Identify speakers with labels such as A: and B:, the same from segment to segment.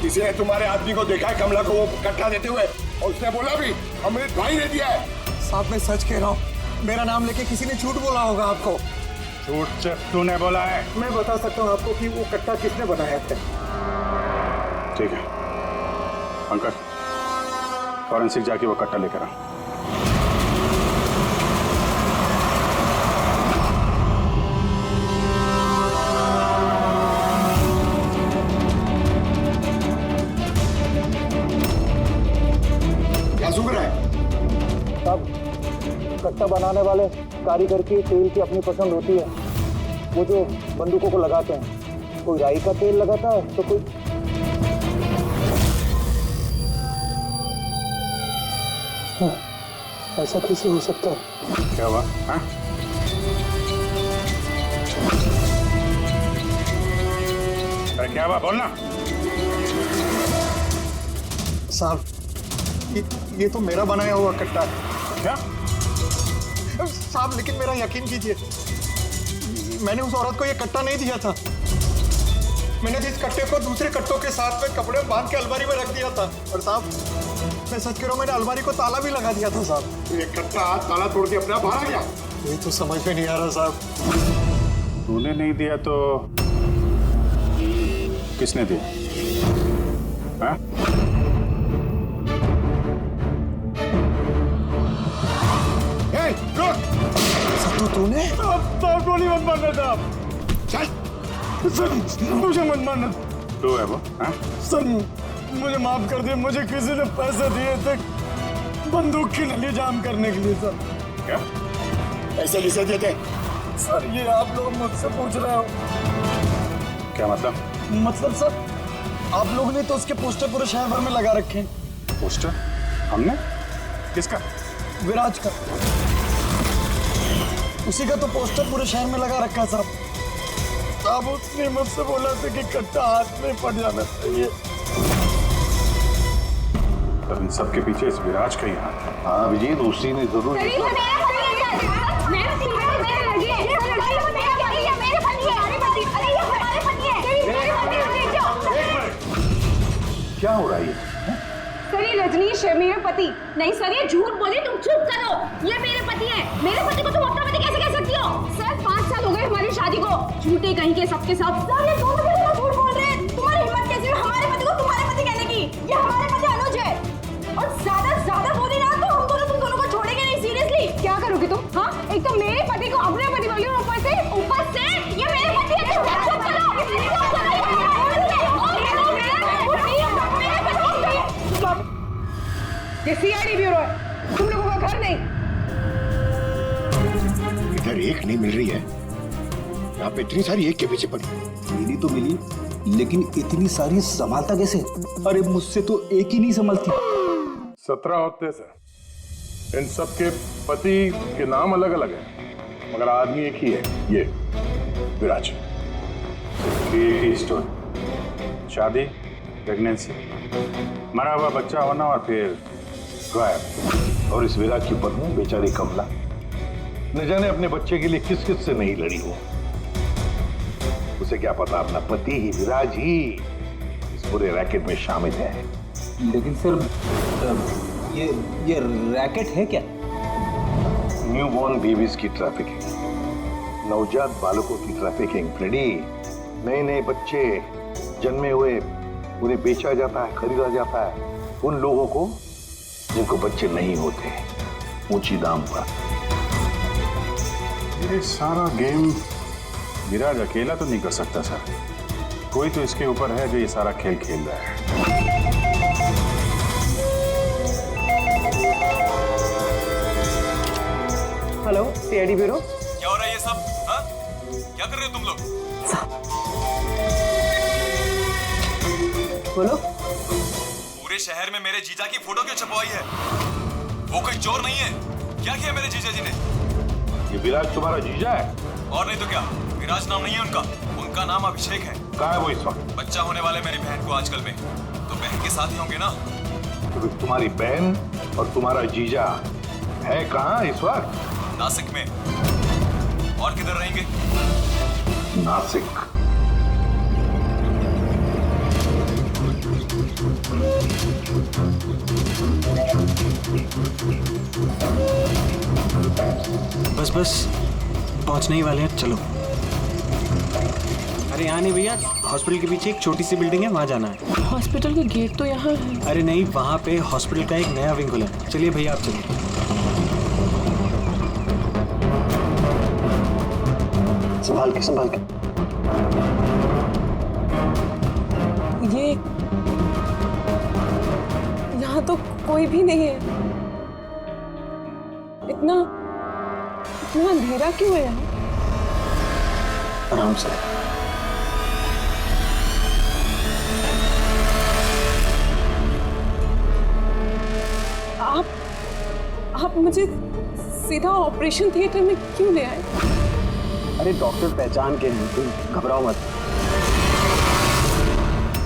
A: किसी ने तुम्हारे आदमी को देखा है कमला को वो कट्टा देते हुए? और उसने बोला भी अमृत भाई ने दिया है।
B: साहब मैं सच कह रहा हूँ, मेरा नाम लेके किसी ने झूठ बोला होगा आपको।
C: झूठ सिर्फ तूने बोला है।
B: मैं बता सकता हूँ आपको कि वो कट्टा किसने बनाया है।
C: ठीक है पंकज, फॉरेंसिक जाके वो कट्टा लेकर आ।
A: क्या सुन रहा है?
B: साहब कट्टा बनाने वाले कारीगर की तेल की अपनी पसंद होती है। वो जो बंदूकों को लगाते हैं, कोई राई का तेल लगाता है तो कोई ऐसा कैसे हो सकता है?
C: क्या हुआ? हाँ? अरे क्या हुआ बोलना।
B: साहब ये तो मेरा बनाया हुआ कट्टा है।
C: क्या?
B: साहब लेकिन मेरा यकीन कीजिए, मैंने उस औरत को ये कट्टा नहीं दिया था। मैंने इस कट्टे को दूसरे कट्टों के साथ में कपड़े में बांध के अलमारी में रख दिया था। और साहब मैं सच कह रहा हूँ, मैंने अलमारी को ताला भी लगा दिया था साहब।
A: ये कट्टा ताला तोड़ के अपने आप बाहर आ गया।
B: ये तो समझ में नहीं आ रहा साहब।
C: तूने नहीं दिया तो किसने दिया? हाँ?
B: सत्तू तूने?
C: अब गोली मत मारना साहब।
A: चल
C: सर मुझे मत मारना। तू है वो? हाँ?
D: सर मुझे माफ कर दिए, मुझे किसी ने पैसे दिए थे बंदूक की नली जाम करने के लिए। सर
C: क्या?
A: पैसे किसे दिए थे?
D: सर ये आप लोग मुझसे पूछ रहे हो?
C: क्या मतलब?
D: मतलब सर आप लोगों ने तो उसके पोस्टर पूरे शहर भर में लगा रखे हैं।
C: पोस्टर? हमने? किसका?
D: विराज का। उसी का तो पोस्टर पूरे शहर में लगा रखा है साहब। साहब उसने मुझसे बोला था कि कट्टा हाथ में पड़ जाना चाहिए।
C: तो इन सबके पीछे इस विराज का ही हाथ है।
E: हाँ अभिजीत, उसी ने जरूर क्या हो रहा है?
F: सर ये रजनीश है मेरे पति। नहीं सर ये झूठ बोले, तुम चुप करो। ये मेरे पति हैं। मेरे पति को तुम अपना पति कैसे कह सकती हो? सर 5 साल हो गए हमारी शादी को। झूठे कहीं के सबके सब। सर ये दोनों मिलकर झूठ बोल रहे हैं। तुम्हारी हिम्मत कैसे है हमारे पति को तुम्हारे पति कहने की? ये हमारे पति अनुज है। और ज्यादा बोली ना तो हम दोनों तुम दोनों को छोड़ेंगे नहीं। सीरियसली क्या करोगे तुम? हाँ एक तो मेरे पति को अपने पति बोली और ऊपर से ये मेरे पति है। चुप करो। ये सीआईडी ब्यूरो है, तुम लोगों का घर नहीं।
A: इधर एक नहीं मिल रही है, यहाँ पे इतनी सारी एक के पीछे पड़ी।
G: मिली तो मिली, लेकिन इतनी सारी संभालता कैसे? अरे मुझसे तो एक ही नहीं संभलती।
H: 17 होते सर। इन सब के पति के नाम अलग अलग हैं, मगर आदमी एक ही है, ये विराज।
C: एक ही स्टोरी, शादी, प्रेगनेंसी, मरा हुआ बच्चा होना और फिर गायब।
E: और इस विराज की पत्नी बेचारी कमला न जाने अपने बच्चे के लिए किस किस से नहीं लड़ी हो। उसे क्या पता अपना पति ही विराज ही इस पूरे रैकेट में शामिल है।
G: लेकिन सर ये रैकेट है क्या?
E: न्यूबॉर्न बेबीज की ट्रैफिकिंग, नवजात बालकों की ट्रैफिकिंग। फ्रेडी, नए नए बच्चे जन्मे हुए उन्हें बेचा जाता है, खरीदा जाता है उन लोगों को जिनको बच्चे नहीं होते, ऊंची दाम पर।
C: ये सारा गेम विराज अकेला तो नहीं कर सकता सर। कोई तो इसके ऊपर है जो ये सारा खेल खेल रहा है।
B: Hello CID bureau.
I: क्या हो रहा है ये सब? हाँ? क्या कर रहे हो तुम लोग?
B: बोलो।
I: पूरे शहर में मेरे जीजा की फोटो क्यों छपवाई है? वो कोई चोर नहीं है। क्या किया मेरे जीजा जी ने?
E: ये विराज तुम्हारा जीजा है?
I: और नहीं तो क्या, विराज नाम नहीं है उनका। उनका नाम अभिषेक है।
E: कहाँ है वो इस वक्त?
I: बच्चा होने वाले मेरी बहन को आजकल में, तो बहन के साथ ही होंगे ना।
E: तो तुम्हारी बहन और तुम्हारा जीजा है कहाँ इस वक्त?
I: नासिक में। और किधर रहेंगे?
E: नासिक।
B: बस बस पहुंचने ही वाले हैं, चलो। अरे यहाँ नहीं भैया, हॉस्पिटल के पीछे एक छोटी सी बिल्डिंग है, वहाँ जाना है।
J: हॉस्पिटल का गेट तो यहाँ है।
B: अरे नहीं, वहाँ पे हॉस्पिटल का एक नया विंग खुला है। चलिए भैया, आप चलिए।
G: संभाल के, संभाल के।
J: ये यहाँ तो कोई भी नहीं है। इतना अंधेरा क्यों है यहाँ?
G: आराम से।
J: आप मुझे सीधा ऑपरेशन थिएटर में क्यों ले आए?
G: अरे डॉक्टर पहचान के हैं, तुम घबराओ मत।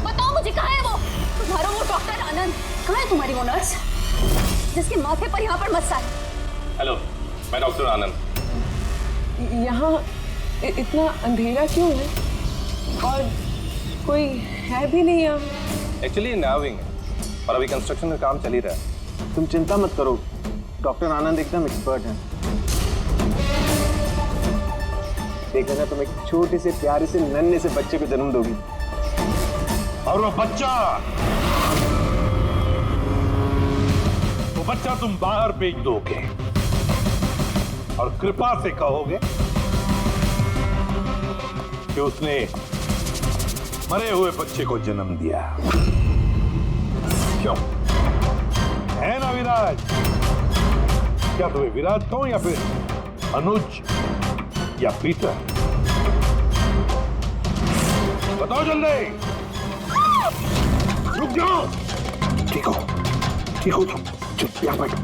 F: बताओ मुझे, कहाँ है वो तुम्हारा वो डॉक्टर आनंद? कहाँ है तुम्हारी वो नर्स जिसके माथे पर यहाँ पर मस्सा है?
I: हेलो, मैं डॉक्टर आनंद।
J: यहाँ इतना अंधेरा क्यों है और कोई है भी नहीं यहाँ?
I: एक्चुअली नया विंग है और अभी कंस्ट्रक्शन का काम चल ही रहा है।
G: तुम चिंता मत करो, डॉक्टर आनंद एकदम एक्सपर्ट हैं। देखो ना, तुम एक छोटे से प्यारे से नन्हे से बच्चे को जन्म दोगी।
E: और वो बच्चा तुम बाहर भेज दोगे और कृपा से कहोगे कि उसने मरे हुए बच्चे को जन्म दिया। क्यों है ना विराज? क्या तुम्हें विराज कहूं या फिर अनुज या पीटर? बताओ जल्दी। रुक जाओ। ठीक हो तुम, चुप यहाँ बैठो।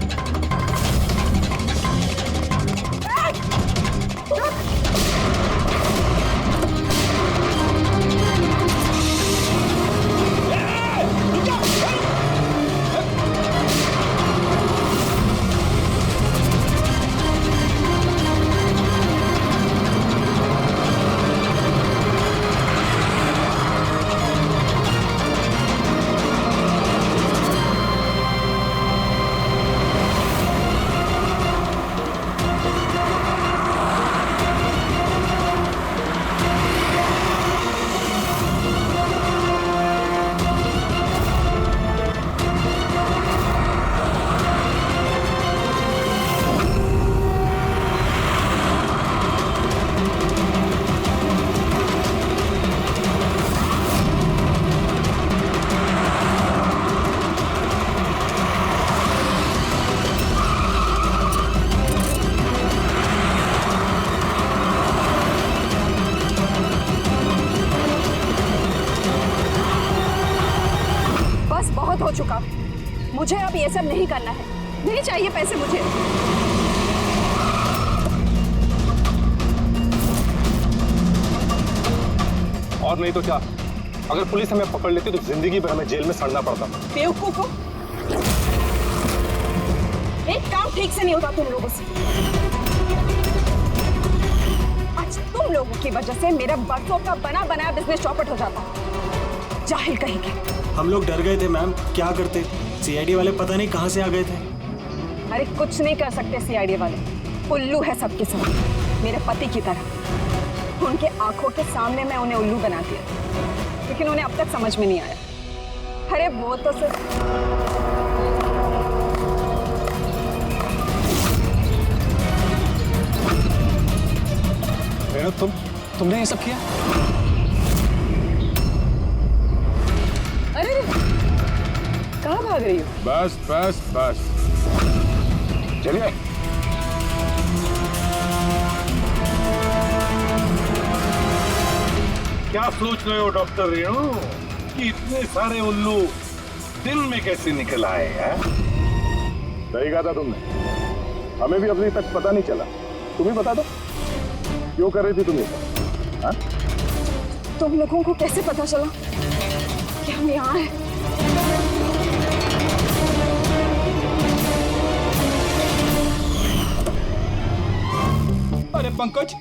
F: हो चुका, मुझे अब ये सब नहीं करना है। नहीं चाहिए पैसे मुझे।
I: और नहीं तो क्या, अगर पुलिस हमें पकड़ लेती तो जिंदगी भर हमें जेल में सड़ना पड़ता।
F: बेवकूफ हो, एक काम ठीक से नहीं होता तुम लोगों से। आज तुम लोगों की वजह से मेरा बरसों का बना बनाया बिजनेस चौपट हो जाता। जाहिल कहेंगे।
B: हम लोग डर गए थे मैम, क्या करते? सीआईडी वाले पता नहीं कहां से आ गए थे।
F: अरे कुछ नहीं कर सकते सीआईडी वाले, उल्लू है सबके सब, मेरे पति की तरह। उनके आंखों के सामने मैं उन्हें उल्लू बना दिया, लेकिन उन्हें अब तक समझ में नहीं आया। अरे वो तो सिर्फ
B: तुमने ये सब किया?
J: अरे कहाँ भाग रही हो?
H: बस बस बस,
E: चलिए। क्या सोच रहे हो डॉक्टर रेणु कि इतने सारे उल्लू दिन में कैसे निकल आए हैं?
H: सही कहा था तुमने, हमें भी अभी तक पता नहीं चला। तुम्हें बता दो क्यों कर रही थी तुम ये?
F: तुम लोगों को कैसे पता चला कि हम यहाँ हैं?
G: अरे पंकज,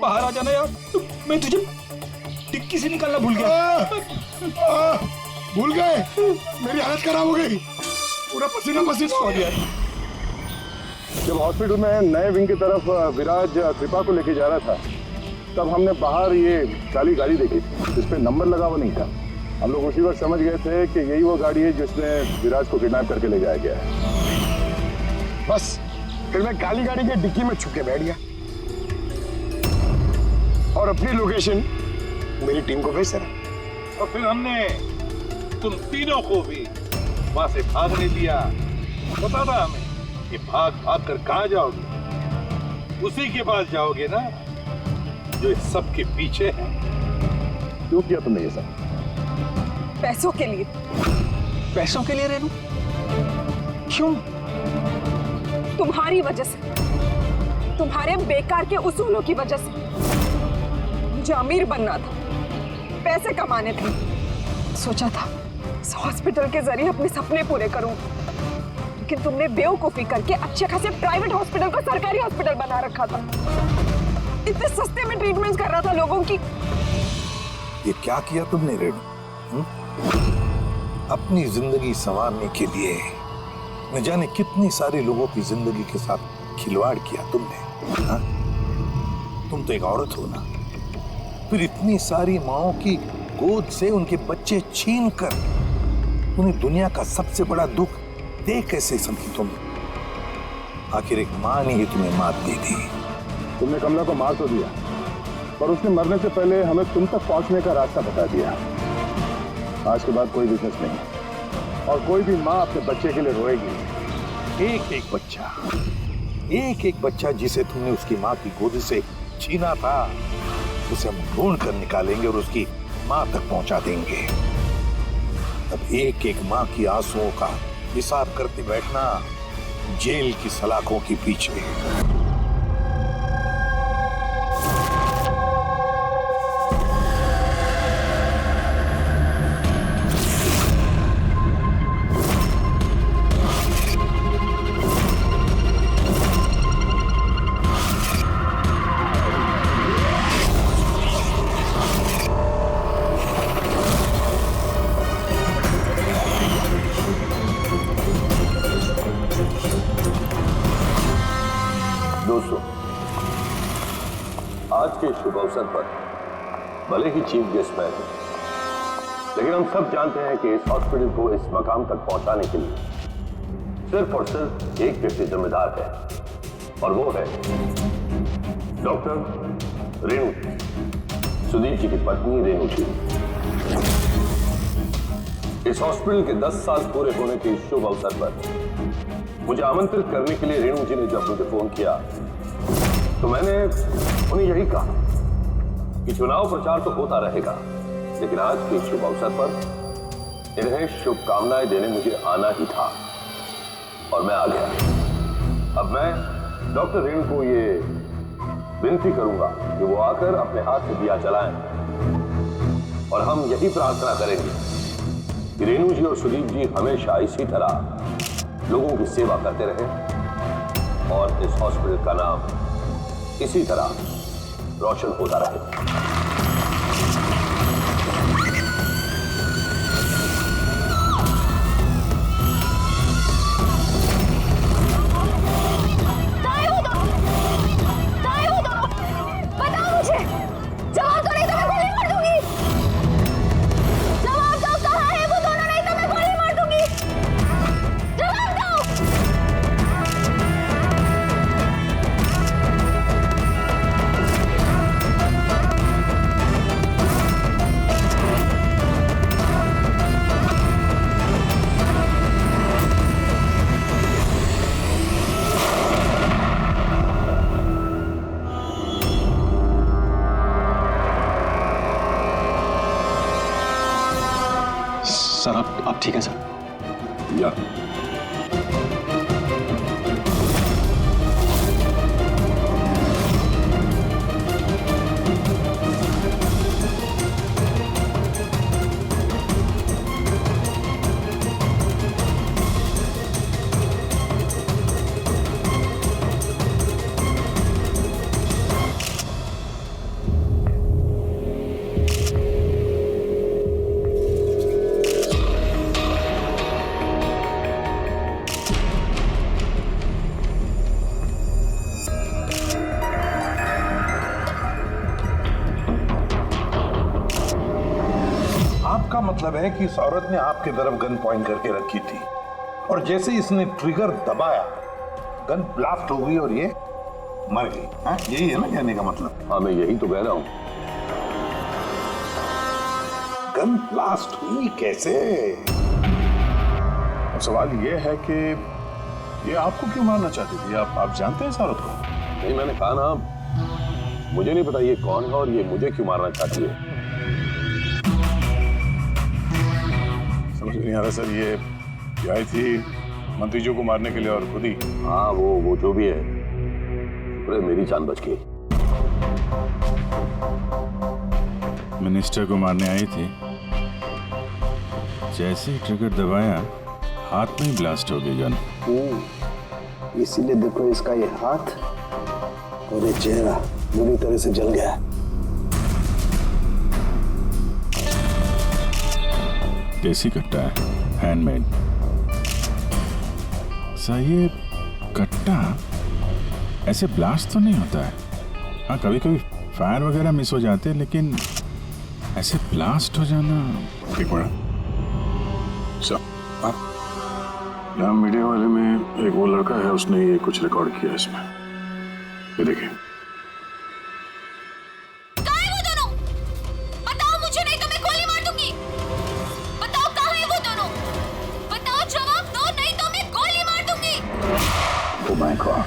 G: बाहर आ जाना यार, मैं तुझे डिक्की से निकालना भूल गया।
A: भूल गए? मेरी हालत खराब हो गई, पूरा पसीना पसीना हो गया।
H: जब हॉस्पिटल में नए विंग की तरफ विराज कृपा को लेके जा रहा था, तब हमने बाहर ये काली गाड़ी देखी थी, जिस पे नंबर लगा हुआ नहीं था। हम लोग उसी वक्त समझ गए थे कि यही वो गाड़ी है जिसमें विराज को किडनैप करके ले जाया गया है।
A: बस फिर मैं काली गाड़ी के डिक्की में छुप के बैठ गया और अपनी लोकेशन मेरी टीम को भेज रहा।
E: और फिर हमने तुम तीनों को भी वहां से भागने दिया। पता था हमें कि भाग भाग कर कहां जाओगे, उसी के पास जाओगे ना जो इस सब के पीछे है।
H: क्यों किया तुमने ये सब?
J: पैसों के लिए।
B: पैसों के लिए रेनू? क्यों?
J: तुम्हारी वजह से, तुम्हारे बेकार के उसूलों की वजह से। मुझे अमीर बनना था, पैसे कमाने थे। सोचा था इस हॉस्पिटल के जरिए अपने सपने पूरे करूं, लेकिन तुमने बेवकूफी करके अच्छे खासे प्राइवेट हॉस्पिटल को सरकारी हॉस्पिटल बना रखा था। इतने सस्ते में ट्रीटमेंट कर रहा था लोगों की।
E: ये क्या किया तुमने रेणु? अपनी जिंदगी संवारने के लिए न जाने कितनी सारे लोगों की जिंदगी के साथ खिलवाड़ किया तुमने। हा? तुम तो एक औरत हो ना, फिर इतनी सारी माओं की गोद से उनके बच्चे छीन कर उन्हें दुनिया का सबसे बड़ा दुख दे कैसे समझी तुम? आखिर एक मां ने ही तुम्हें मात दे दी।
H: तुमने कमला को मार तो दिया, पर उसने मरने से पहले हमें तुम तक पहुंचने का रास्ता बता दिया। आज के बाद कोई बिजनेस नहीं और कोई भी माँ अपने बच्चे के लिए रोएगी।
E: एक एक बच्चा जिसे तुमने उसकी माँ की गोद से छीना था, उसे हम ढूंढ कर निकालेंगे और उसकी माँ तक पहुंचा देंगे। अब एक एक माँ की आंसुओं का हिसाब करते बैठना जेल की सलाखों के पीछे।
K: दोस्तों, आज के शुभ अवसर पर भले ही चीफ गेस्ट मैं हूं, लेकिन हम सब जानते हैं कि इस हॉस्पिटल को इस मकाम तक पहुंचाने के लिए सिर्फ और सिर्फ एक व्यक्ति जिम्मेदार है, और वो है डॉक्टर रेणु, सुदीप जी की पत्नी रेणु जी। इस हॉस्पिटल के 10 साल पूरे होने के इस शुभ अवसर पर मुझे आमंत्रित करने के लिए रेणु जी ने जब मुझे फोन किया, तो मैंने उन्हें यही कहा कि चुनाव प्रचार तो होता रहेगा, लेकिन आज के शुभ अवसर पर इन्हें शुभकामनाएं देने मुझे आना ही था, और मैं आ गया। अब मैं डॉक्टर रेणु को ये विनती करूंगा कि वो आकर अपने हाथ से दिया जलाएं, और हम यही प्रार्थना करेंगे कि रेणु जी और सुदीप जी हमेशा इसी तरह लोगों की सेवा करते रहे और इस हॉस्पिटल का नाम इसी तरह रोशन होता रहे।
G: सर आप ठीक है सर?
H: या
E: मतलब है कि इस औरत ने आपकी तरफ गन पॉइंट करके रखी थी और जैसे इसने ट्रिगर दबाया गन ब्लास्ट हो गई और ये मर गई। हाँ, यही है ना कहने का मतलब?
K: हाँ, मैं यही तो कह रहा हूं।
E: गन ब्लास्ट हुई कैसे?
C: अब सवाल ये है कि ये आपको क्यों मारना चाहती थी? आप जानते हैं इस औरत को?
K: नहीं, मैंने कहा ना, मुझे नहीं पता ये कौन है और ये मुझे क्यों मारना चाहती है।
C: समझ नहीं आ रहा सर। ये आई थी मंत्री जी को मारने के लिए और खुद ही।
K: हाँ, वो जो भी है, पूरे मेरी जान बच गई।
C: मिनिस्टर को मारने आई थी, जैसे ही ट्रिगर दबाया हाथ में ही ब्लास्ट हो गई गन।
D: इसीलिए देखो इसका ये हाथ और ये चेहरा बुरी तरह से जल गया।
C: देसी कट्टा है, हैंडमेड। सर ये कट्टा ऐसे ब्लास्ट तो नहीं होता है। हाँ, कभी कभी फायर वगैरह मिस हो जाते हैं, लेकिन ऐसे ब्लास्ट हो जाना। एक मिनट सर, यहाँ मीडिया वाले में एक वो लड़का है, उसने ये कुछ रिकॉर्ड किया इसमें, ये देखिए।
F: कहाँ है वो दोनों? बताओ मुझे, नहीं तो मैं गोली मार दूंगी। बताओ कहाँ है वो दोनों? बताओ, जवाब दो, नहीं तो मैं गोली मार दूंगी।
C: Oh my God.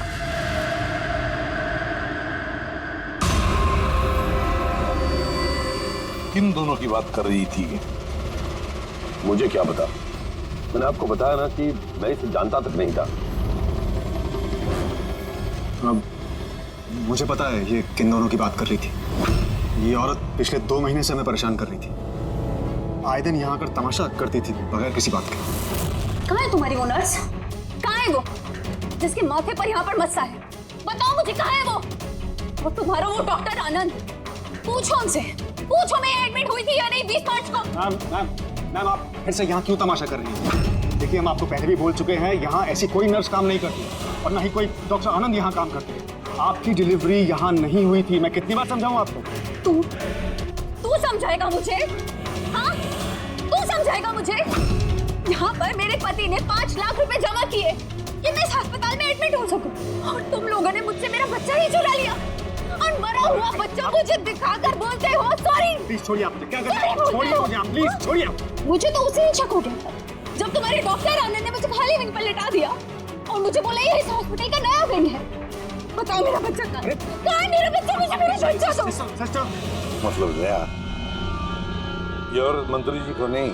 E: किन दोनों की बात कर रही थी?
K: मुझे क्या पता? मैंने आपको बताया ना कि मैं इसे जानता तक नहीं था।
B: अब मुझे पता है ये किन दोनों की बात कर रही थी। ये औरत पिछले 2 महीने से हमें परेशान कर रही थी। आए दिन यहाँ आकर तमाशा करती थी बगैर किसी बात के।
F: कहाँ है तुम्हारी वो नर्स? कहाँ है वो जिसके माथे पर यहाँ पर मस्सा है? बताओ मुझे, कहाँ है वो तुम्हारा वो डॉक्टर आनंद? पूछो उनसे, पूछो मैं एडमिट हुई थी या नहीं 20 मार्च को।
B: मैम आप फिर से यहाँ क्यों तमाशा कर रही हैं? देखिए, हम आपको पहले भी बोल चुके हैं, यहाँ ऐसी कोई नर्स काम नहीं करती और ना ही कोई डॉक्टर आनंद यहाँ काम करते हैं। आपकी डिलीवरी यहाँ नहीं हुई थी। मैं कितनी बार समझाऊं आपको?
F: तू समझाएगा मुझे? हाँ, तू समझाएगा मुझे? यहाँ पर मेरे पति ने 5 लाख रुपए जमा किए कि मैं इस अस्पताल में एडमिट हो सकूं, और तुम लोगों ने मुझसे मेरा बच्चा ही चुरा लिया और मरा हुआ बच्चा मुझे दिखाकर बोलते हो सॉरी।
B: प्लीज छोड़िए, आप क्या कर रहे हैं? छोड़िए मुझे, आप प्लीज छोड़िए।
F: मुझे तो उसी ही शक हो गया जब तुम्हारे डॉक्टर आनंद ने मुझे खाली विंग पर लेटा दिया और मुझे बोला ये इस हॉस्पिटल का नया विंग है। बताओ मेरा बच्चा कहाँ है? मेरा बच्चा? मुझे मेरा बच्चा दो।
E: मतलब गया ये औरत मंत्री जी को नहीं,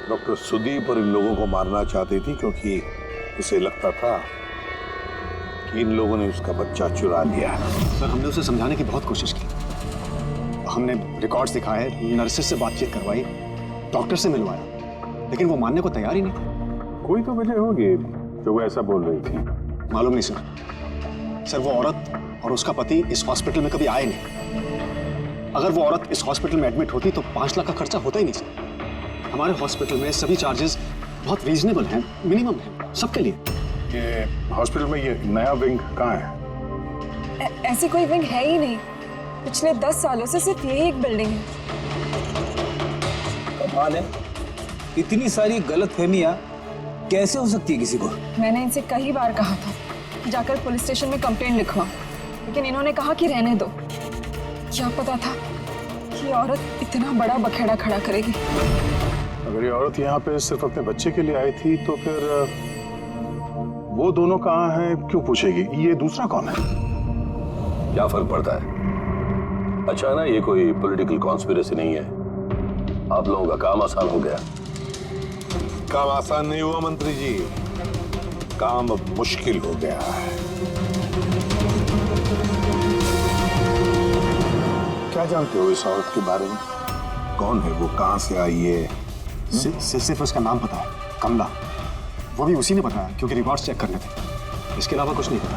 E: डॉक्टर सुदीप और इन लोगों को मारना चाहती थी, क्योंकि उसे लगता था कि इन लोगों ने उसका बच्चा चुरा लिया।
B: सर, हमने उसे समझाने की बहुत कोशिश की। हमने रिकॉर्ड्स दिखाए, नर्सेस से बातचीत करवाई, डॉक्टर से मिलवाया, लेकिन वो मानने को तैयार ही नहीं थे।
C: कोई तो वजह होगी जो वो ऐसा बोल रही थी।
B: मालूम नहीं सर, वो औरत और उसका पति इस हॉस्पिटल में कभी आए नहीं। अगर वो औरत इस हॉस्पिटल में एडमिट होती तो 5 लाख का खर्चा होता ही नहीं सर। हमारे हॉस्पिटल में सभी चार्जेस बहुत रीजनेबल हैं, मिनिमम हैं सबके लिए।
C: ये हॉस्पिटल में ये नया विंग कहाँ है?
J: ऐसी कोई विंग है ही नहीं। पिछले 10 सालों से सिर्फ यही एक बिल्डिंग है।
G: कमाल है, इतनी सारी गलतफहमियां कैसे हो सकती है किसी को?
J: मैंने इनसे कई बार कहा था जाकर पुलिस स्टेशन में कंप्लेंट लिखवा, लेकिन इन्होंने कहा कि रहने दो। क्या पता था कि औरत इतना बड़ा बखेड़ा खड़ा करेगी।
C: अगर ये औरत यहाँ पे सिर्फ अपने बच्चे के लिए आई थी तो फिर वो दोनों कहाँ हैं क्यों पूछेगी? ये दूसरा कौन है?
K: क्या फर्क पड़ता है? अच्छा है ना, ये कोई पॉलिटिकल कॉन्स्पिरेसी नहीं है। आप लोगों का काम आसान हो गया।
E: काम आसान नहीं हुआ मंत्री जी, काम अब मुश्किल हो गया है। क्या जानते हो इस औरत के बारे में? कौन है वो, कहां से आई है?
B: सिर्फ उसका नाम पता है, कमला। वो भी उसी ने बताया क्योंकि रिकॉर्ड्स चेक करने थे। इसके अलावा कुछ नहीं पता।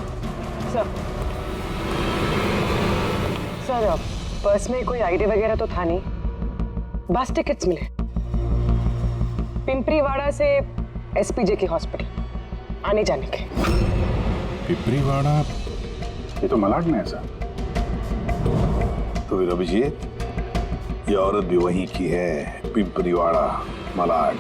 J: सर, पर्स में कोई आईडी वगैरह तो था नहीं, बस टिकट्स मिले। पिंपरीवाड़ा से एसपीजे के हॉस्पिटल आने जाने के।
C: पिंपरीवाड़ा? ये तो मलाड में है सर।
E: तो फिर अभिजीत, ये औरत भी वहीं की है। पिंपरीवाड़ा, मलाड।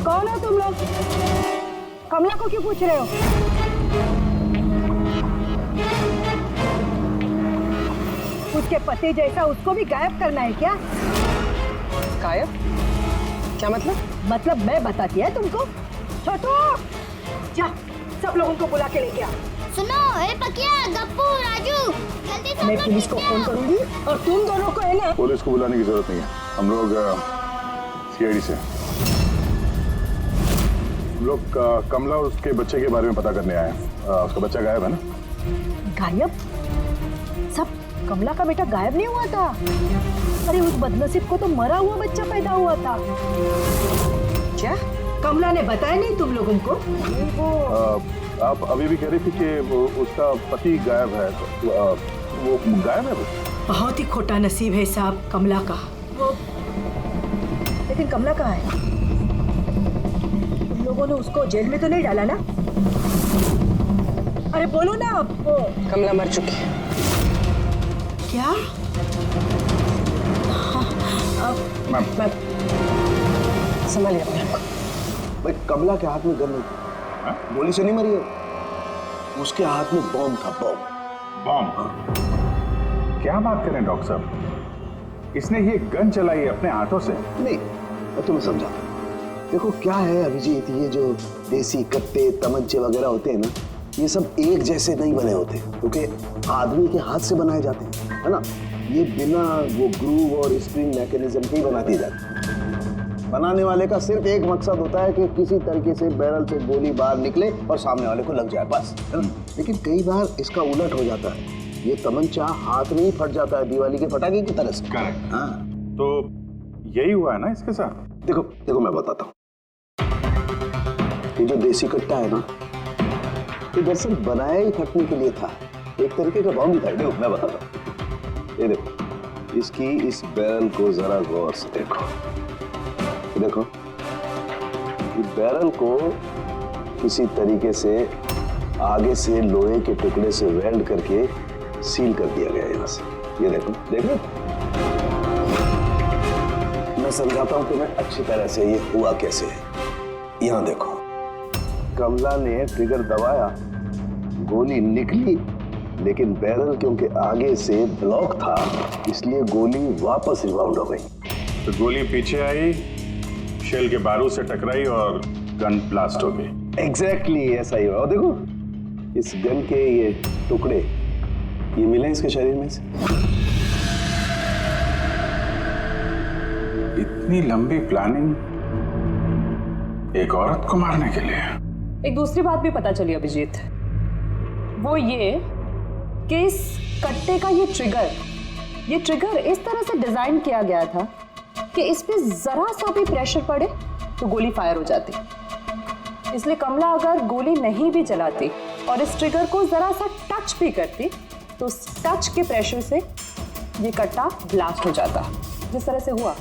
J: कौन हो तुम लोग? कमला को क्यों पूछ रहे हो? उसके पति जैसा उसको भी गायब करना है क्या?
L: गायब? क्या मतलब?
J: मतलब मैं बताती है तुमको। छोटू, जा सब लोगों को बुला के लेके आ।
M: सुनो, ए पकिया, गप्पू, राजू, जल्दी सब
J: मैं
M: लोग
J: पुलिस को
M: नीचे
J: फोन
M: आओ।
J: करूंगी और तुम दोनों को है ना।
H: पुलिस को बुलाने की जरूरत नहीं है, हम लोग सीआईडी से हम लोग कमला और उसके बच्चे के बारे में पता करने आए हैं। उसका बच्चा गायब है ना?
J: गायब? सब कमला का बेटा गायब नहीं हुआ था। अरे उस बदनसीब को तो मरा हुआ बच्चा पैदा हुआ था। क्या कमला ने बताया नहीं तुम लोगों को?
H: आप अभी भी कह रही थी कि उसका पति गायब है, तो वो गायब है?
J: बहुत ही खोटा नसीब है साहब कमला का। वो लेकिन कमला कहाँ है? तुम लोगों ने उसको जेल में तो नहीं डाला ना? अरे बोलो ना आप।
L: कमला मर चुकी है।
J: क्या?
L: संभालिए अपने आप को।
G: भाई कमला के हाथ में गन नहीं थी, गोली से नहीं मरी है, उसके हाथ में बॉम्ब था।
C: बॉम्ब? क्या बात करें डॉक्टर साहब, इसने ये गन चलाई है अपने हाथों से?
G: नहीं, मैं तुम्हें समझाता हूं। देखो क्या है अभिजीत, ये जो देसी कट्टे तमंचे वगैरह होते हैं ना, ये सब एक जैसे नहीं बने होते, क्योंकि आदमी के हाथ से बनाए जाते हैं, है ना। ये बिना वो ग्रूव और स्प्रिंग मैकेनिज्म के ही बना दिए जाते हैं। बनाने वाले का सिर्फ एक मकसद होता है कि किसी तरीके से बैरल से गोली बाहर निकले और सामने वाले को लग जाए, बस, है ना। लेकिन कई बार इसका उलट हो जाता है, ये तमंचा हाथ में ही फट जाता है, दिवाली के पटाखे की तरह से।
C: करेक्ट।
G: हाँ,
C: तो यही हुआ है ना इसके साथ?
G: देखो देखो मैं बताता हूँ। ये जो देसी कट्टा है ना, ये दरअसल बनाया ही फटने के लिए था, एक तरीके का बॉम्ब था। देखो मैं बताता हूँ, ये देखो, इसकी इस बैरल को जरा गौर से देखो। देखो इस बैरल को किसी तरीके से आगे से लोहे के टुकड़े से वेल्ड करके सील कर दिया गया यहाँ से। ये देखो, देखो मैं समझाता हूँ तुम्हें अच्छी तरह से ये हुआ कैसे है। यहाँ देखो, कमला ने ट्रिगर दबाया, गोली निकली, लेकिन बैरल क्योंकि आगे से ब्लॉक था, इसलिए गोली वापस रिबाउंड हो गई।
C: तो गोली पीछे आई, शेल के बारूद से टकराई और गन ब्लास्ट हो गई।
G: एग्जैक्टली ऐसा ही हुआ। और देखो इस गन के ये टुकड़े ये मिले इसके शरीर में से।
C: इतनी लंबी प्लानिंग एक औरत को मारने के लिए?
L: एक दूसरी बात भी पता चली अभिजीत, वो ये कि इस कट्टे का ये ट्रिगर इस तरह से डिजाइन किया गया था कि इस पे जरा सा भी प्रेशर पड़े तो गोली फायर हो जाती। इसलिए कमला अगर गोली नहीं भी चलाती और इस ट्रिगर को जरा सा टच भी करती तो उस टच के प्रेशर से ये कट्टा ब्लास्ट हो जाता, जिस तरह से हुआ।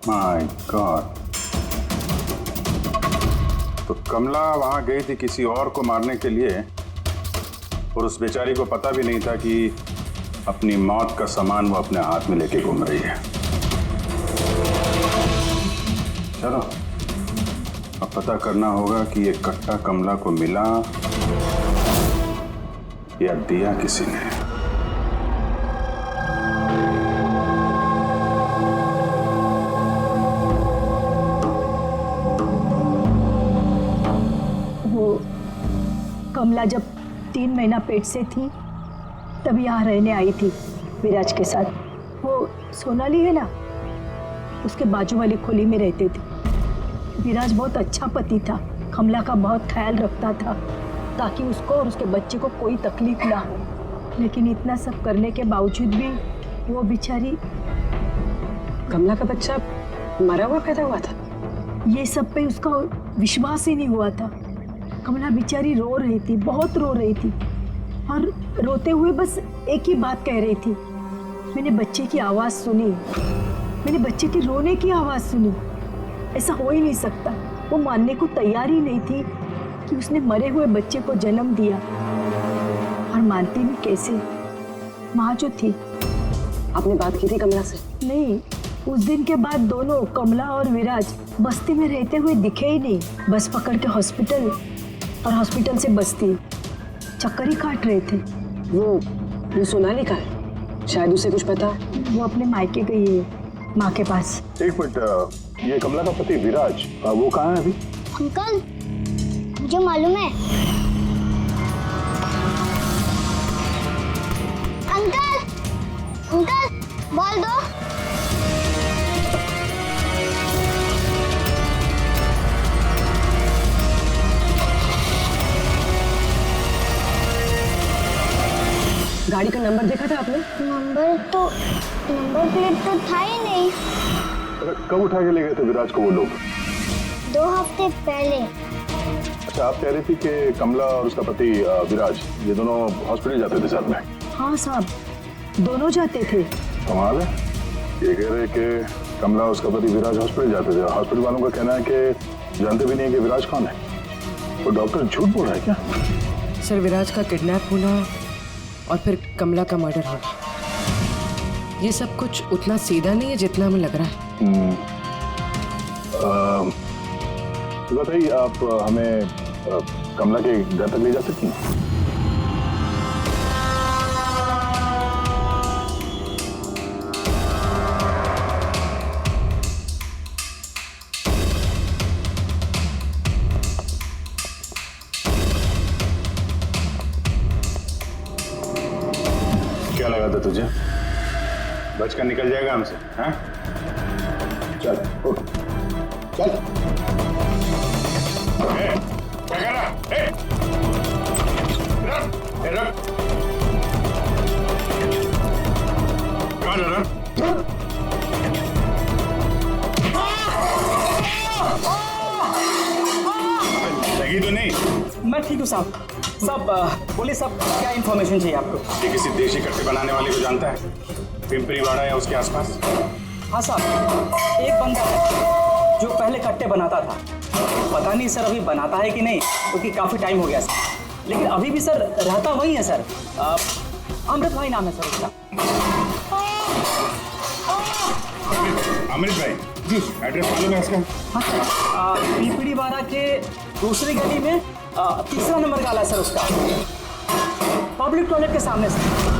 C: My God. तो कमला वहां गई थी किसी और को मारने के लिए, और उस बेचारी को पता भी नहीं था कि अपनी मौत का सामान वो अपने हाथ में लेके घूम रही है। चलो अब पता करना होगा कि ये कट्टा कमला को मिला या दिया किसी ने।
J: वो कमला जब 3 महीना पेट से थी तब यहाँ रहने आई थी विराज के साथ। वो सोनाली है ना, उसके बाजू वाली खोली में रहते थे। विराज बहुत अच्छा पति था, कमला का बहुत ख्याल रखता था ताकि उसको और उसके बच्चे को कोई तकलीफ ना हो। लेकिन इतना सब करने के बावजूद भी वो बेचारी।
L: कमला का बच्चा मरा हुआ पैदा हुआ था?
J: ये सब पे उसका
N: विश्वास ही नहीं हुआ था। कमला बेचारी रो रही थी, बहुत रो रही थी और रोते हुए बस एक ही बात कह रही थी, मैंने बच्चे की आवाज़ सुनी, मैंने बच्चे के रोने की आवाज़ सुनी। ऐसा हो ही नहीं सकता। वो मानने को तैयार ही नहीं थी कि उसने मरे हुए बच्चे को जन्म दिया। और मानती भी कैसे, माँ जो थी।
L: आपने बात की थी कमला से?
N: नहीं, उस दिन के बाद दोनों, कमला और विराज, बस्ती में रहते हुए दिखे ही नहीं। बस पकड़ के हॉस्पिटल और हॉस्पिटल से बस्ती, चक्कर ही काट रहे थे।
L: वो सोनाली का है, शायद उसे कुछ पता है।
N: वो अपने मायके गई है, माँ के पास।
H: एक मिनट, ये कमला का पति विराज, वो कहाँ है अभी?
M: अंकल, मुझे मालूम है। अंकल, अंकल, बॉल दो।
L: गाड़ी का नंबर देखा था आपने?
M: नंबर प्लेट तो था ही नहीं।
H: कब उठा के ले गए थे विराज को वो लोग?
M: 2 हफ्ते पहले।
H: अच्छा, आप कह रही थी कि कमला और उसका पति विराज, ये दोनों हॉस्पिटल जाते थे साथ में?
N: हाँ साहब, दोनों जाते थे।
H: कमाल है, ये कह रहे कि कमला और उसका पति विराज हॉस्पिटल जाते थे। हॉस्पिटल वालों का कहना है कि जानते भी नहीं है कि विराज कौन है। तो डॉक्टर झूठ बोल रहा है क्या?
L: सर, विराज का किडनैप होना और फिर कमला का मर्डर होना, ये सब कुछ उतना सीधा नहीं है जितना हमें लग रहा है।
H: तो बताइए, आप हमें कमला के घर तक ले जा सकती हैं?
C: क्या लगा था तुझे? बचकर निकल जाएगा हमसे? हाँ?
H: चल उठ, चल।
C: क्या कर रहा? रख। कहाँ जा रहा? लगी तो नहीं?
O: मैं ठीक हूँ साहब। बोलिए साहब, क्या इन्फॉर्मेशन चाहिए आपको?
C: ये किसी देशी कट्टे बनाने वाले को जानता है? पिंपरीवाड़ा या उसके आसपास?
O: हाँ साहब, एक बंदा है जो पहले कट्टे बनाता था। पता नहीं सर अभी बनाता है कि नहीं, क्योंकि काफ़ी टाइम हो गया सर। लेकिन अभी भी सर रहता वही है सर। अमृत भाई नाम है सर उसका।
C: अमृत भाई जी, एड्रेस मालूम है इसका?
O: हाँ सर, पिंपरीवाड़ा के दूसरी गली में 3रा नंबर गाला सर उसका, पब्लिक टॉयलेट के सामने सर।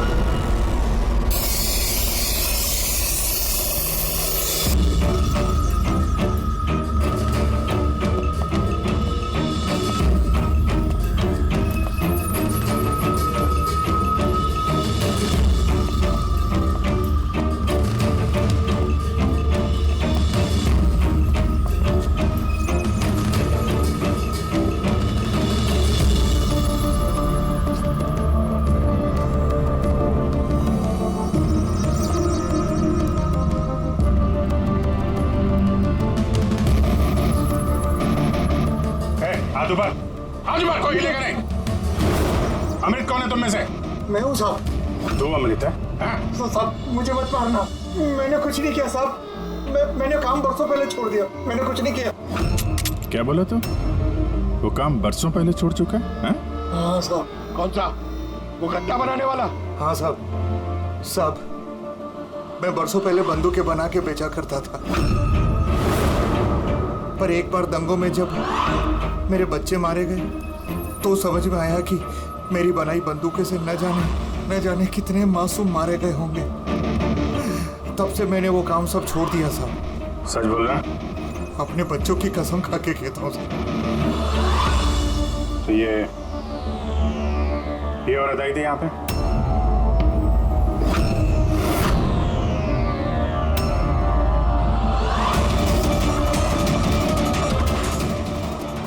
C: आज बार कोई हिलेगा नहीं। अमृत कौन है तुम में से?
B: मैं हूँ साहब।
C: तू अमृत है?
B: साहब मुझे मत मारना, मैंने कुछ नहीं किया साहब। मैंने काम बरसों पहले छोड़ दिया, मैंने कुछ नहीं किया।
C: क्या बोला तू? वो काम बरसों पहले छोड़ चुका है?
B: हाँ साहब।
A: कौन सा? वो कट्टा बनाने वाला?
B: हाँ साहब, मैं बरसों पहले बंदूकें बना के बेचा करता था। पर एक बार दंगों में जब मेरे बच्चे मारे गए तो समझ में आया कि मेरी बनाई बंदूकें से न जाने कितने मासूम मारे गए होंगे। तब से मैंने वो काम सब छोड़ दिया साहब।
C: सच बोल रहा?
B: अपने बच्चों की कसम खा के कहता हूँ।
C: तो ये औरत आई थी यहाँ पे?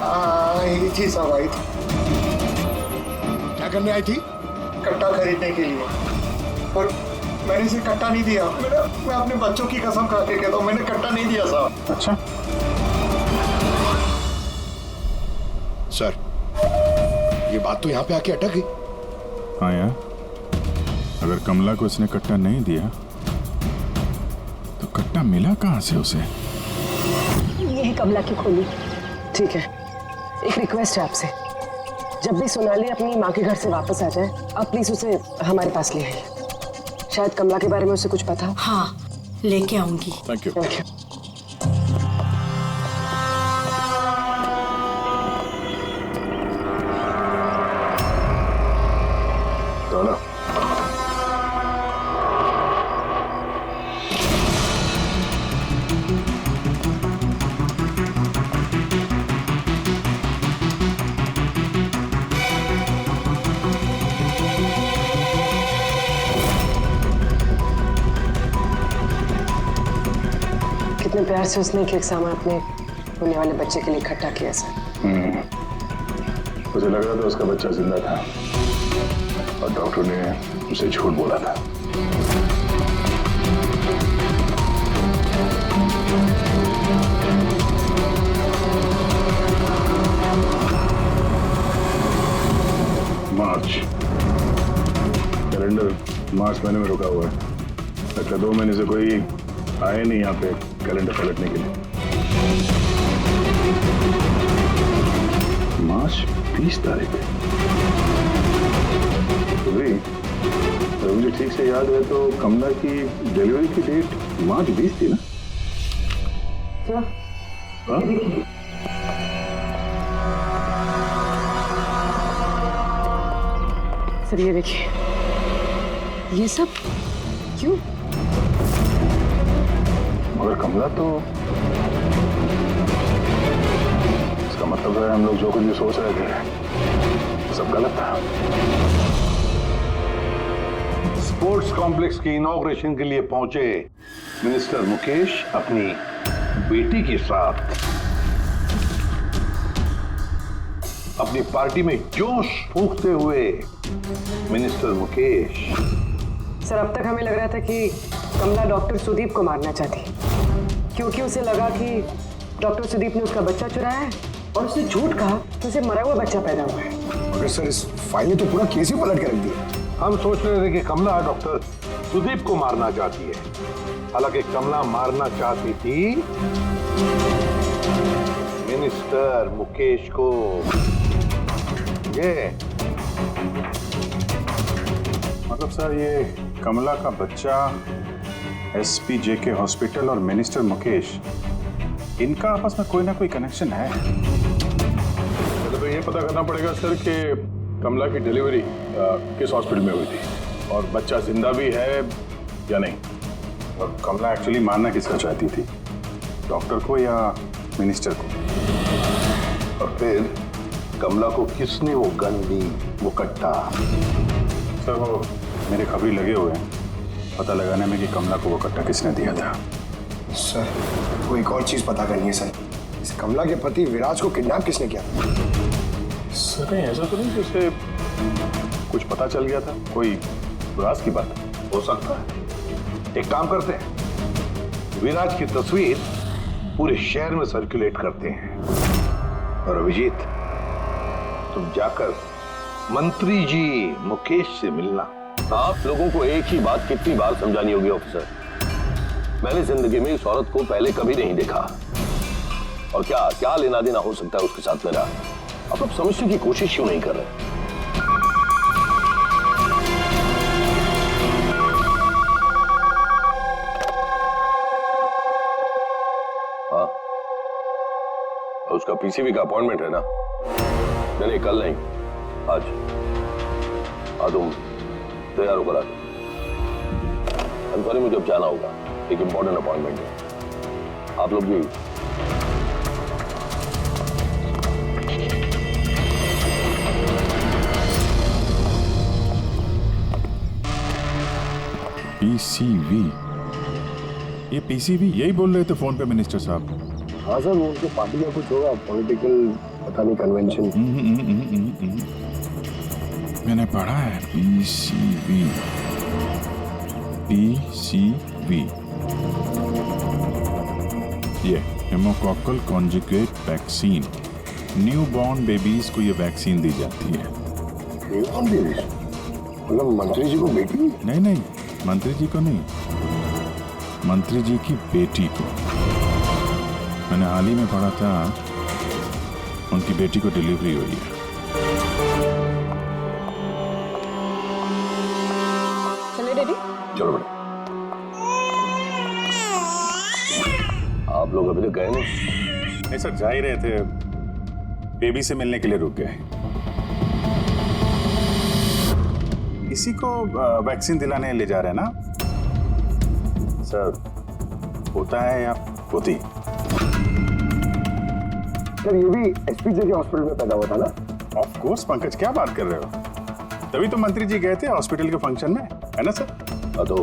B: आई थी साहब, आई थी।
A: क्या करने आई थी?
B: कट्टा खरीदने के लिए। और मैंने इसे कट्टा नहीं दिया। मैं अपने बच्चों की कसम खा के कहता हूँ, मैंने कट्टा नहीं दिया साहब।
C: अच्छा,
A: ये बात तो यहाँ पे आके अटक गई।
C: हाँ यार, अगर कमला को इसने कट्टा नहीं दिया तो कट्टा मिला कहाँ से उसे?
L: यही कमला की खोली। ठीक है, एक रिक्वेस्ट है आपसे, जब भी सोनाली अपनी माँ के घर से वापस आ जाए आप प्लीज उसे हमारे पास ले आइए। शायद कमला के बारे में उसे कुछ पता हो।
N: हाँ, लेके आऊंगी।
C: Thank you.
L: कितने प्यार से उसने एक सामान अपने होने वाले बच्चे के लिए इकट्ठा किया सर।
H: उसे लग रहा था उसका बच्चा जिंदा था और डॉक्टर ने उसे झूठ बोला था। मार्च, कैलेंडर मार्च महीने में रुका हुआ है। लगता 2 महीने से कोई आए नहीं यहाँ पे कैलेंडर पलटने के लिए। मार्च 20 तारीख तो भाई, अगर मुझे ठीक से याद है तो कमला की डिलीवरी की डेट मार्च 20 थी ना? हाँ?
L: सर ये देखिए, ये सब क्यों?
H: मगर कमला तो, इसका मतलब है हम लोग जो कुछ भी सोच रहे थे सब गलत था।
E: स्पोर्ट्स कॉम्प्लेक्स की इनॉग्रेशन के लिए पहुंचे मिनिस्टर मुकेश अपनी बेटी के साथ अपनी पार्टी में जोश फूंकते हुए मिनिस्टर मुकेश।
L: सर अब तक हमें लग रहा था कि कमला डॉक्टर सुदीप को मारना चाहती, क्योंकि उसे लगा कि डॉक्टर सुदीप ने उसका बच्चा चुराया है और उसने झूठ कहा तो उसे मरा हुआ बच्चा पैदा हुआ है।
G: मगर सर इस फाइल ने तो पूरा केस ही पलट के रख दिया।
E: हम सोच रहे थे कि कमला डॉक्टर सुदीप को मारना चाहती है, हालांकि कमला मारना चाहती थी मिनिस्टर मुकेश को। ये
C: मतलब सर, ये कमला का बच्चा एसपी जेके हॉस्पिटल और मिनिस्टर मुकेश, इनका आपस में कोई ना कोई कनेक्शन है।
H: तो ये पता करना पड़ेगा सर कि कमला की डिलीवरी किस हॉस्पिटल में हुई थी और बच्चा जिंदा भी है या नहीं।
C: और कमला एक्चुअली मारना किसका चाहती थी, डॉक्टर को या मिनिस्टर को?
E: और फिर कमला को किसने वो गन दी, वो कट्टा?
C: सर वो मेरे खबरी लगे हुए हैं पता लगाने में कि कमला को वो कट्टा किसने दिया था।
G: सर को एक और चीज पता करनी है सर, इस कमला के पति विराज को किडनैप किसने किया?
H: सर कहीं ऐसा तो नहीं कि उसे कुछ पता चल गया था, कोई राज की बात?
E: हो सकता है। एक काम करते हैं, विराज की तस्वीर पूरे शहर में सर्कुलेट करते हैं और अभिजीत तुम जाकर मंत्री जी मुकेश से मिलना।
K: आप लोगों को एक ही बात कितनी बार समझानी होगी ऑफिसर? मैंने जिंदगी में इस औरत को पहले कभी नहीं देखा और क्या लेना देना हो सकता है उसके साथ मेरा? आप लोग समझने की कोशिश क्यों नहीं कर रहे? हाँ, उसका पीसीबी का अपॉइंटमेंट है ना? नहीं कल नहीं, आज। तुम तैयार होकर आ जाओ। मुझे अब जाना होगा, एक इंपॉर्टेंट अपॉइंटमेंट है। आप लोग भी
C: पीसीबी, ये पीसीबी यही बोल रहे थे फोन पे मिनिस्टर साहब।
G: हाँ सर, वो उनके पार्टी का कुछ होगा, पॉलिटिकल पता नहीं कन्वेंशन।
C: मैंने पढ़ा है पीसीबी, पीसीबी, ये pneumococcal conjugate vaccine, new born babies को ये वैक्सीन दी जाती है।
E: Newborn baby? मतलब मंत्री जी को बेटी?
C: नहीं नहीं, मंत्री जी को नहीं, मंत्री जी की बेटी को। मैंने हाल ही में पढ़ा था उनकी बेटी को डिलीवरी हुई है।
L: चलिए डैडी।
E: चलो बेटा। आप लोग अभी तक गए
C: नहीं सर, जा ही रहे थे, बेबी से मिलने के लिए रुक गए। इसी को वैक्सीन दिलाने ले जा रहे हैं ना सर? होता है या होती?
E: सर ये भी एसपीजे के हॉस्पिटल में पैदा हुआ था ना?
C: ऑफ कोर्स पंकज, क्या बात कर रहे हो? तभी तो मंत्री जी गए थे हॉस्पिटल के फंक्शन में, है ना सर?
E: तो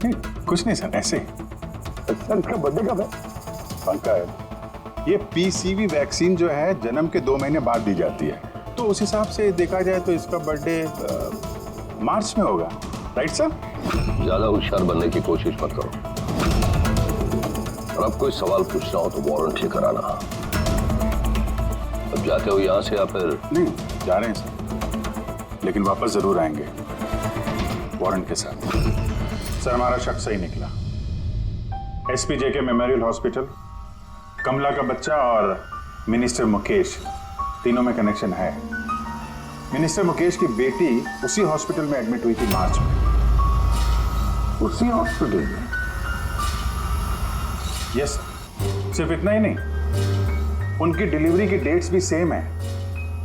C: नहीं, कुछ नहीं सर, ऐसे।
E: सर इसका बर्थडे कब है?
C: पंकज, ये पीसीवी वैक्सीन जो है जन्म के 2 महीने बाद दी जाती है, तो उस हिसाब से देखा जाए तो इसका बर्थडे मार्च में होगा, राइट सर?
K: ज्यादा होशियार बनने की कोशिश मत करो, और अब कोई सवाल पूछना हो तो वारंट लेकर आना। अब जाते हो यहाँ से या फिर?
C: नहीं, जा रहे हैं सर, लेकिन वापस जरूर आएंगे वारंट के साथ। सर हमारा शक सही निकला। एसपीजे के मेमोरियल हॉस्पिटल, कमला का बच्चा और मिनिस्टर मुकेश, तीनों में कनेक्शन है। मिनिस्टर मुकेश की बेटी उसी हॉस्पिटल में एडमिट हुई थी मार्च में।
E: उसी हॉस्पिटल में?
C: यस, सिर्फ इतना ही नहीं, उनकी डिलीवरी की डेट्स भी सेम है,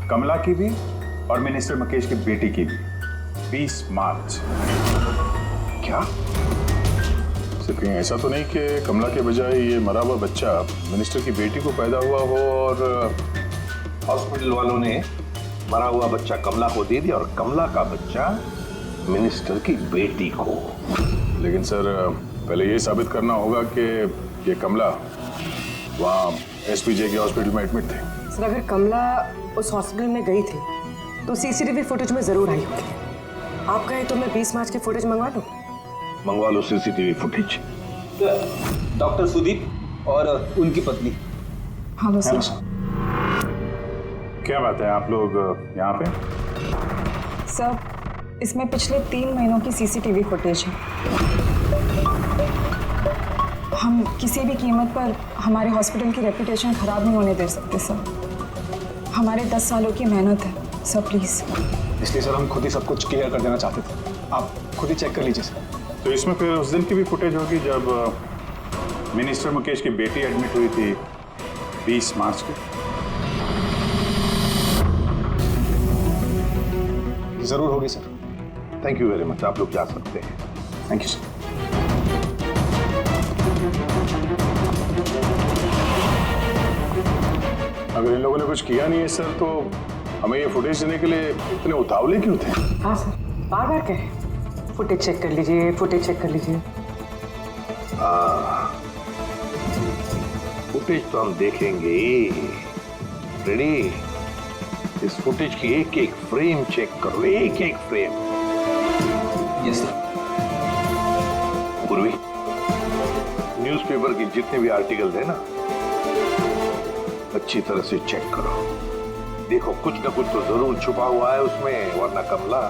C: कमला की भी और मिनिस्टर मुकेश की बेटी की भी, 20 मार्च।
E: क्या?
C: सिर्फ कहीं ऐसा तो नहीं कि कमला के बजाय ये मरा हुआ बच्चा मिनिस्टर की बेटी को पैदा हुआ हो और
E: हॉस्पिटल वालों ने मरा हुआ बच्चा कमला को दे दिया और कमला का बच्चा मिनिस्टर की बेटी को?
C: लेकिन सर पहले ये साबित करना होगा कि ये कमला वहाँ एसपीजे के हॉस्पिटल में एडमिट थे।
J: सर अगर कमला उस हॉस्पिटल में गई थी तो सीसीटीवी फुटेज में जरूर आई होगी। आप कहें तो मैं 20 मार्च की फुटेज मंगवा दूं?
E: मंगवा लो सीसीटीवी फुटेज।
O: डॉक्टर सुदीप और उनकी पत्नी।
J: हाँ सर।
C: क्या बात है, आप लोग यहाँ पे?
J: सर इसमें पिछले 3 महीनों की सीसीटीवी फुटेज है। हम किसी भी कीमत पर हमारे हॉस्पिटल की रेपुटेशन खराब नहीं होने दे सकते सर। हमारे 10 सालों की मेहनत है सर, प्लीज।
B: इसलिए सर हम खुद ही सब कुछ क्लियर कर देना चाहते थे, आप खुद ही चेक कर लीजिए सर।
C: तो इसमें फिर उस दिन की भी फुटेज होगी जब मिनिस्टर मुकेश की बेटी एडमिट हुई थी 20 मार्च को?
B: जरूर होगी sir.
E: Thank you very much, आप लोग जा सकते हैं।
B: Thank you sir.
C: अगर इन लोगों ने कुछ किया नहीं है सर तो हमें ये फुटेज देने के लिए इतने उतावले क्यों थे?
J: हाँ सर, बार बार कहें फुटेज चेक कर लीजिए, फुटेज चेक कर लीजिए।
E: फुटेज तो हम देखेंगे। रेडी? इस फुटेज की एक एक फ्रेम चेक करो, एक एक फ्रेम।
O: Yes sir.
E: पूर्वी, न्यूज़पेपर की जितने भी आर्टिकल है ना, अच्छी तरह से चेक करो। देखो कुछ ना कुछ तो जरूर छुपा हुआ है उसमें, वरना कमला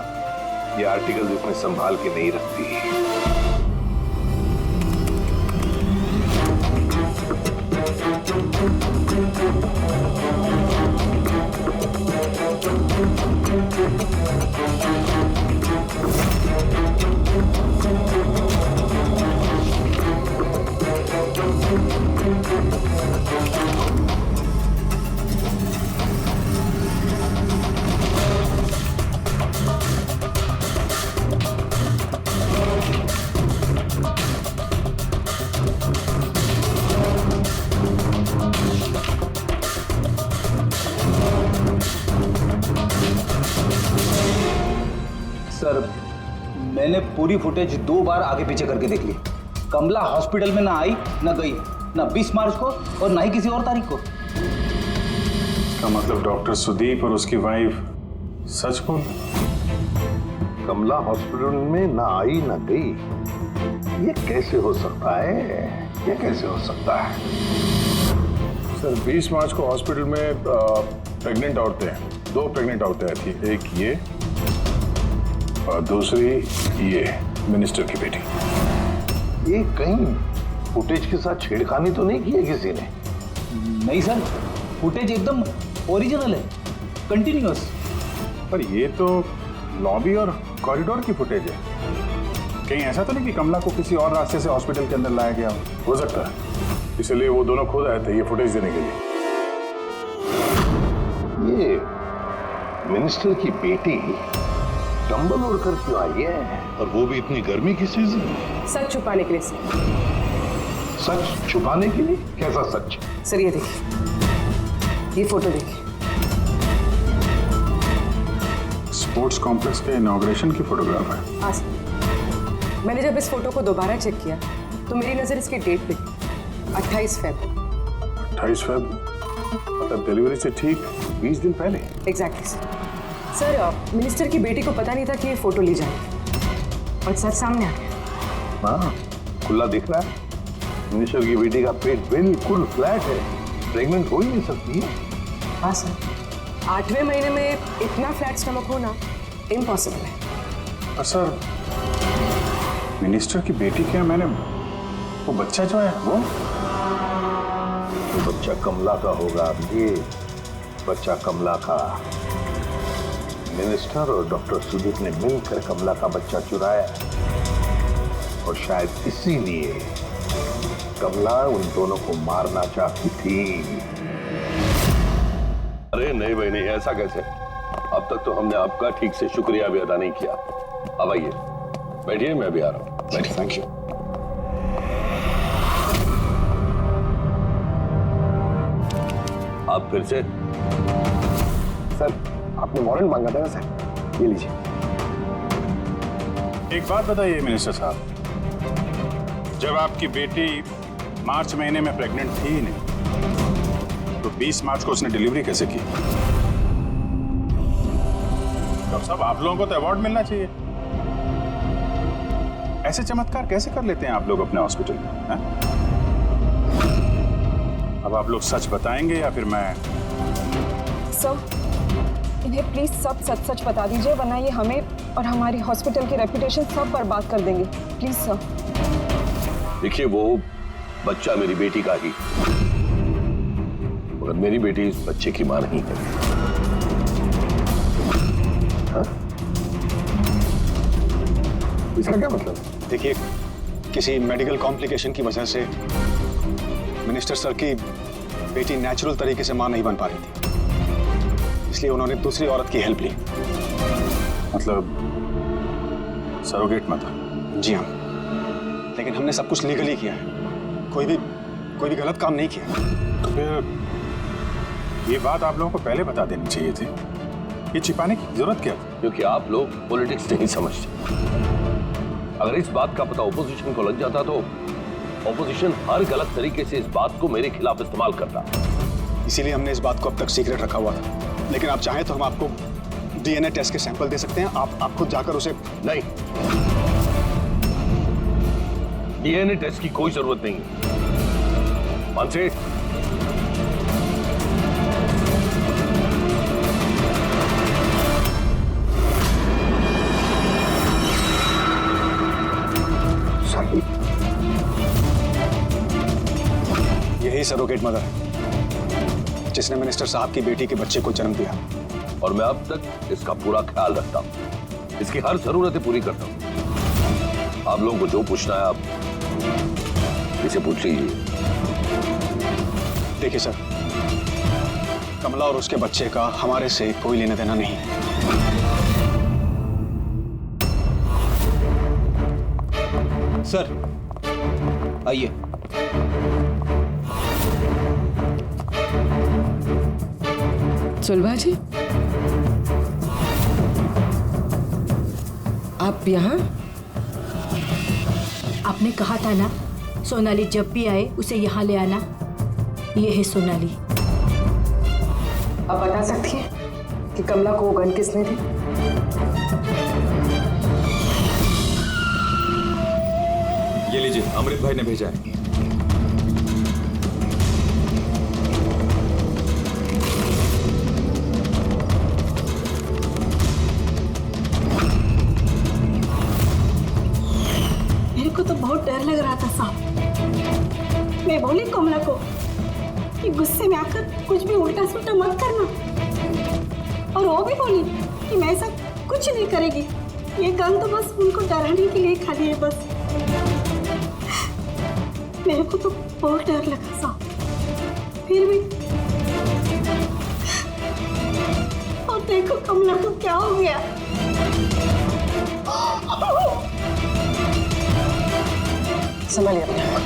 E: ये आर्टिकल इसमें संभाल के नहीं रखती।
O: सर मैंने पूरी फुटेज 2 बार आगे पीछे करके देख ली। कमला हॉस्पिटल में ना आई ना गई, ना 20 मार्च को और ना ही किसी और तारीख को।
C: इसका मतलब डॉक्टर सुदीप और उसकी वाइफ सच बोल?
E: कमला हॉस्पिटल में ना आई ना गई, ये कैसे हो सकता है? ये कैसे हो सकता है?
C: सर 20 मार्च को हॉस्पिटल में प्रेग्नेंट औरतें, 2 प्रेग्नेंट औरतें आई थी, एक ये और दूसरी ये मिनिस्टर की बेटी।
E: ये कहीं फुटेज के साथ छेड़खानी तो नहीं की है किसी ने?
O: नहीं सर, फुटेज एकदम ओरिजिनल है, कंटिन्यूअस।
C: पर ये तो लॉबी और कॉरिडोर की फुटेज है। कहीं ऐसा तो नहीं कि कमला को किसी और रास्ते से हॉस्पिटल के अंदर लाया गया हो सकता है, इसलिए वो दोनों खुद आए थे ये फुटेज देने के लिए।
E: ये मिनिस्टर की बेटी डंबल ओढ़ कर क्यों आई है, और वो भी इतनी गर्मी की सीजन?
J: सच छुपाने के लिए सर।
E: सच छुपाने के लिए? कैसा सच?
J: सर ये देखिए, ये फोटो देखिए।
C: स्पोर्ट्स कॉम्प्लेक्स के इनॉग्रेशन की फोटोग्राफ है।
J: हाँ सर, मैंने जब इस फोटो को दोबारा चेक किया तो मेरी नजर इसकी डेट पे 28 फेब।
C: 28 फेब मतलब डिलीवरी से ठीक 20 दिन पहले।
J: एग्जैक्टली सर, मिनिस्टर की बेटी को पता नहीं था कि ये फोटो ली जाएगी और सच सामने आ गया।
E: हाँ, खुला दिख रहा है। मिनिस्टर की बेटी का पेट बिल्कुल फ्लैट है, प्रेग्नेंट हो ही नहीं सकती है।
J: हाँ सर, 8वें महीने में इतना फ्लैट स्टमक होना इम्पॉसिबल है।
C: और सर, मिनिस्टर की बेटी क्या, मैंने वो बच्चा जो है वो
E: बच्चा कमला का होगा। ये बच्चा कमला का। मिनिस्टर और डॉक्टर सुदीप ने मिलकर कमला का बच्चा चुराया, और शायद इसीलिए कमला उन दोनों को मारना चाहती थी।
K: अरे नहीं भाई नहीं, ऐसा कैसे? अब तक तो हमने आपका ठीक से शुक्रिया भी अदा नहीं किया। अब आइए बैठिए, मैं भी आ रहा हूँ।
B: Thank you.
K: आप फिर से?
B: सर, आपने वारंट मांगा था ना सर, ये लीजिए।
C: एक बात बताइए मिनिस्टर साहब, जब आपकी बेटी मार्च महीने में प्रेग्नेंट थी ही नहीं, तो 20 मार्च को उसने डिलीवरी कैसे की? डॉक्टर साहब, आप लोगों को तो अवार्ड मिलना चाहिए। ऐसे चमत्कार कैसे कर लेते हैं आप लोग अपने हॉस्पिटल में? अब आप लोग सच बताएंगे या फिर मैं?
J: सर, इन्हें प्लीज सब सच सच बता दीजिए, वरना ये हमें और हमारी हॉस्पिटल की रेपुटेशन सब बर्बाद कर देंगे। Please sir.
K: देखिए, वो बच्चा मेरी बेटी का ही, मगर मेरी बेटी इस बच्चे की मां नहीं है।
B: इसका क्या मतलब? देखिए, किसी मेडिकल कॉम्प्लिकेशन की वजह से मिनिस्टर सर की बेटी नेचुरल तरीके से मां नहीं बन पा रही थी, इसलिए उन्होंने दूसरी औरत की हेल्प ली।
C: मतलब सरोगेट मत?
B: जी हाँ, लेकिन हमने सब कुछ लीगली किया है, कोई भी गलत काम नहीं किया।
C: तो फिर ये बात आप लोगों को पहले बता देनी चाहिए थी। ये छिपाने की जरूरत क्या थी?
K: क्योंकि आप लोग पॉलिटिक्स नहीं समझते। अगर इस बात का पता ऑपोजिशन को लग जाता तो ऑपोजिशन हर गलत तरीके से इस बात को मेरे खिलाफ इस्तेमाल करता।
B: इसीलिए हमने इस बात को अब तक सीक्रेट रखा हुआ था, लेकिन आप चाहें तो हम आपको डीएनए टेस्ट के सैंपल दे सकते हैं। आप खुद जाकर उसे।
K: नहीं, डीएनए टेस्ट की कोई जरूरत नहीं है। मानसे,
B: यही सरोगेट मदर है जिसने मिनिस्टर साहब की बेटी के बच्चे को जन्म दिया,
K: और मैं अब तक इसका पूरा ख्याल रखता हूं, इसकी हर जरूरतें पूरी करता हूं। आप लोगों को जो पूछना है आप इसे पूछ लीजिए।
B: देखिए सर, कमला और उसके बच्चे का हमारे से कोई लेना देना नहीं है।
P: सर आइए।
Q: सुलभा जी, आप यहाँ?
N: आपने कहा था ना, सोनाली जब भी आए उसे यहाँ ले आना। ये है सोनाली।
J: आप बता सकती हैं कि कमला को वो गन किसने दी?
I: ये लीजिए, अमृत भाई ने भेजा है।
N: डर लग रहा था साहब। मैं बोली कमला को कि गुस्से में आकर कुछ भी उल्टा सुल्टा मत करना, और वो भी बोली कि मैं ऐसा कुछ नहीं करेगी, ये गन तो बस उनको डराने के लिए खाली है बस। मेरे को तो बहुत डर लगा साहब, फिर भी। और देखो कमला को क्या हो गया।
J: संभालिए अपने आप को।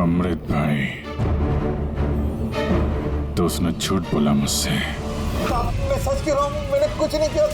C: अमृत भाई, तो उसने झूठ बोला मुझसे।
B: मैं सच कह रहा हूँ, मैंने कुछ नहीं किया।